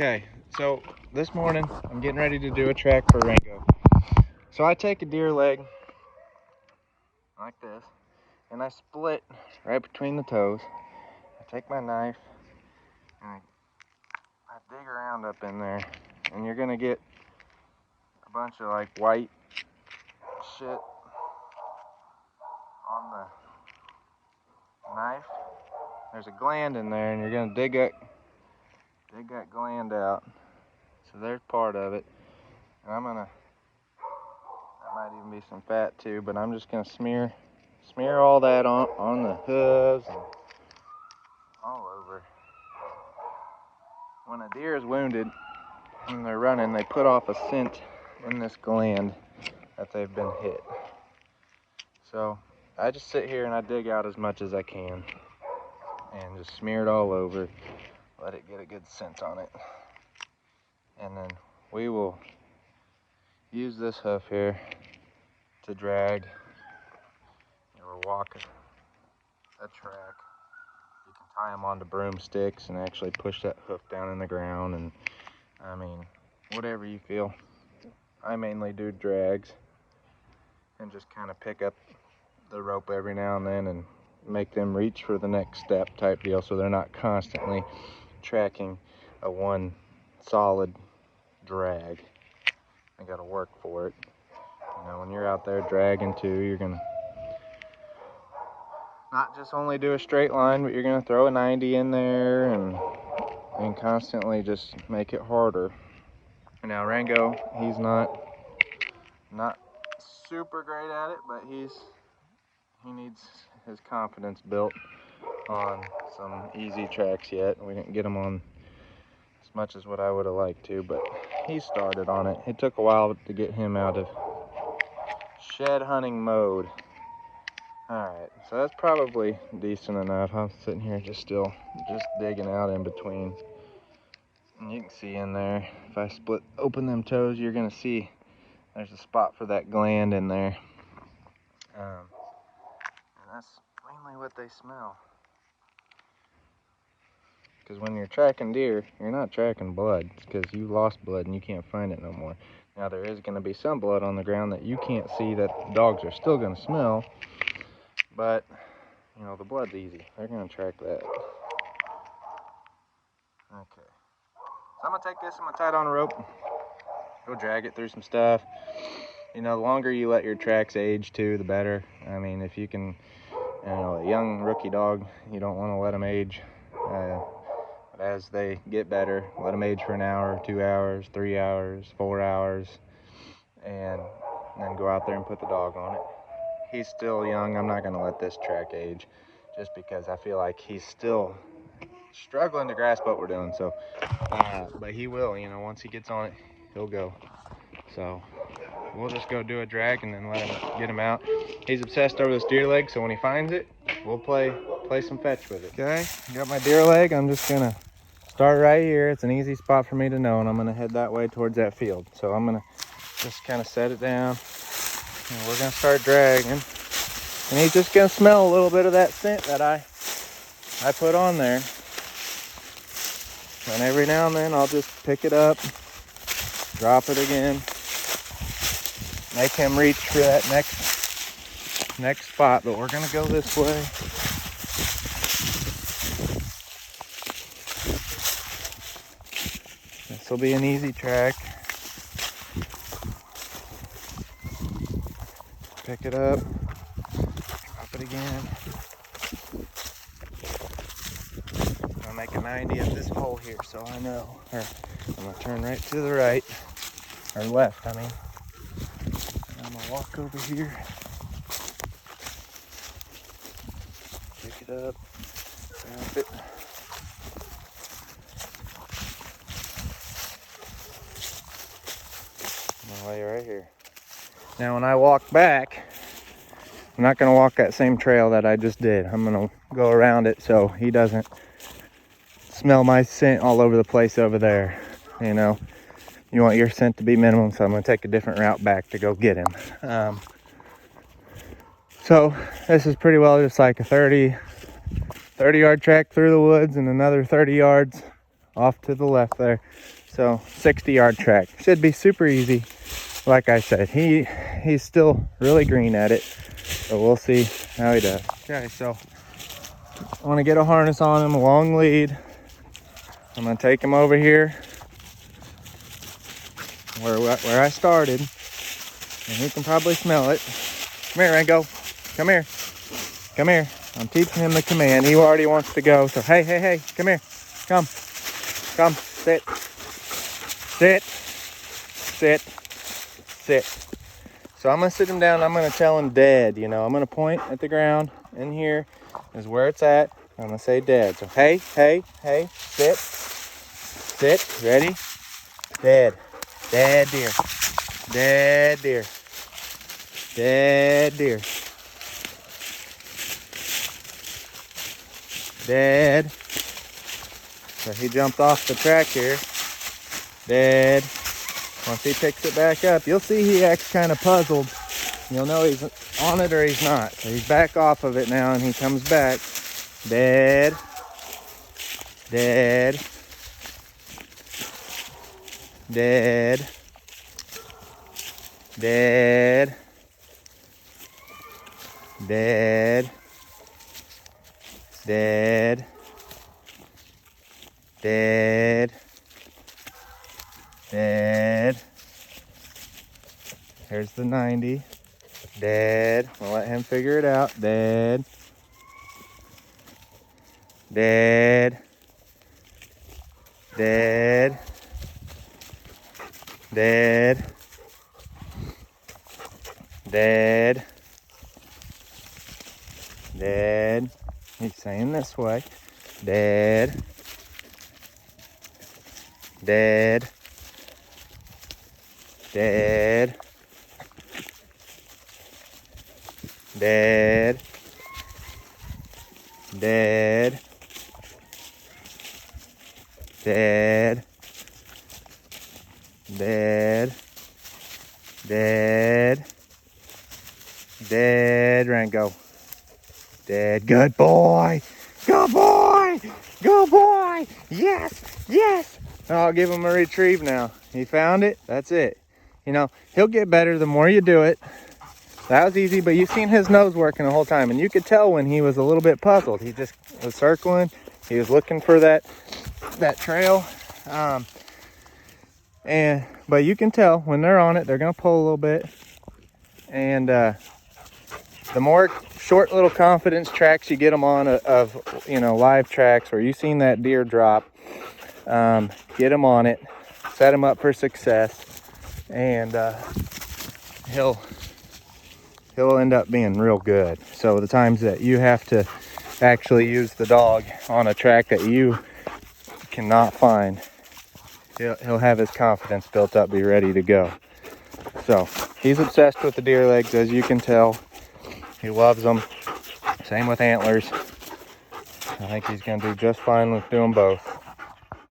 Okay, so this morning I'm getting ready to do a track for Rango. So I take a deer leg like this and I split right between the toes. I take my knife and I dig around up in there, and you're gonna get a bunch of like white shit on the knife. There's a gland in there and you're gonna dig that gland out. So there's part of it. And that might even be some fat too, but I'm just gonna smear all that on the hooves and all over. When a deer is wounded and they're running, they put off a scent in this gland that they've been hit. So I just sit here and I dig out as much as I can and just smear it all over, let it get a good scent on it. And then we will use this hoof here to drag or walk a track. You can tie them onto broomsticks and actually push that hoof down in the ground, and I mean, whatever you feel. I mainly do drags and just kind of pick up the rope every now and then and make them reach for the next step type deal, so they're not constantly tracking a one solid drag. I gotta work for it. You know, when you're out there dragging too, you're gonna not just only do a straight line, but you're gonna throw a 90 in there and constantly just make it harder. Now Rango, he's not super great at it, but he needs his confidence built on some easy tracks yet. We didn't get him on as much as what I would have liked to, but he started on it. It took a while to get him out of shed hunting mode. Alright, so that's probably decent enough. I'm sitting here just digging out in between. And you can see in there, if I split open them toes, you're gonna see there's a spot for that gland in there. And that's mainly what they smell. Because when you're tracking deer, you're not tracking blood, because you lost blood and you can't find it no more. Now there is going to be some blood on the ground that you can't see that the dogs are still going to smell, but you know, the blood's easy. They're going to track that. Okay, so I'm going to take this, I'm going to tie it on a rope, go drag it through some stuff. You know, the longer you let your tracks age too, the better. I mean, if you can, you know, a young rookie dog, you don't want to let them age. But as they get better, let them age for an hour, 2 hours, 3 hours, 4 hours, and then go out there and put the dog on it. He's still young. I'm not going to let this track age just because I feel like he's still struggling to grasp what we're doing. So, but he will, you know, once he gets on it, he'll go. So we'll just go do a drag and then let him get him out. He's obsessed over this deer leg, so when he finds it, we'll play some fetch with it. Okay, got my deer leg. I'm just gonna start right here. It's an easy spot for me to know, and I'm gonna head that way towards that field. So I'm gonna just kind of set it down, and we're gonna start dragging. And he's just gonna smell a little bit of that scent that I put on there. And every now and then I'll just pick it up, drop it again, make him reach for that next spot. But we're gonna go this way. This will be an easy track. Pick it up, drop it again. I'll make a 90 at this hole here, so I know. Or I'm gonna turn right to the right, or left, I mean. And I'm gonna walk over here, pick it up, drop it. I'm gonna lay right here. Now when I walk back, I'm not gonna walk that same trail that I just did. I'm gonna go around it so he doesn't smell my scent all over the place over there. You know, you want your scent to be minimum, so I'm gonna take a different route back to go get him. So this is pretty well just like a 30 yard track through the woods and another 30 yards off to the left there. So 60-yard track. Should be super easy. Like I said, he's still really green at it, so we'll see how he does. Okay, so I want to get a harness on him, a long lead. I'm going to take him over here where I started, and he can probably smell it. Come here, Rango. Come here. Come here. I'm teaching him the command. He already wants to go, so hey, come here. Come, sit, sit, sit, sit. So I'm going to sit him down. I'm going to tell him dead. You know, I'm going to point at the ground. In here is where it's at. I'm going to say dead. So hey, sit, sit, ready, dead, dead deer, dead deer, dead deer, dead. So he jumped off the track here, dead. Once he picks it back up, you'll see he acts kind of puzzled. You'll know he's on it or he's not. So he's back off of it now, and he comes back. Dead. Dead. Dead. Dead. Dead. Dead. Dead. Dead. Here's the 90. Dead. We'll let him figure it out. Dead. Dead. Dead. Dead. Dead. Dead. He's saying this way. Dead. Dead. Dead. Dead. Dead. Dead. Dead. Dead. Dead, Rango. Dead. Good boy. Good boy. Good boy. Yes. Yes. I'll give him a retrieve now. He found it. That's it. You know, he'll get better the more you do it. That was easy, but you've seen his nose working the whole time, and you could tell when he was a little bit puzzled. He just was circling. He was looking for that trail. But you can tell when they're on it, they're gonna pull a little bit. And the more short little confidence tracks you get them on of live tracks where you've seen that deer drop, get him on it, set him up for success, and he'll end up being real good. So the times that you have to actually use the dog on a track that you cannot find, he'll have his confidence built up, be ready to go. So he's obsessed with the deer legs, as you can tell. He loves them. Same with antlers. I think he's going to do just fine with doing both.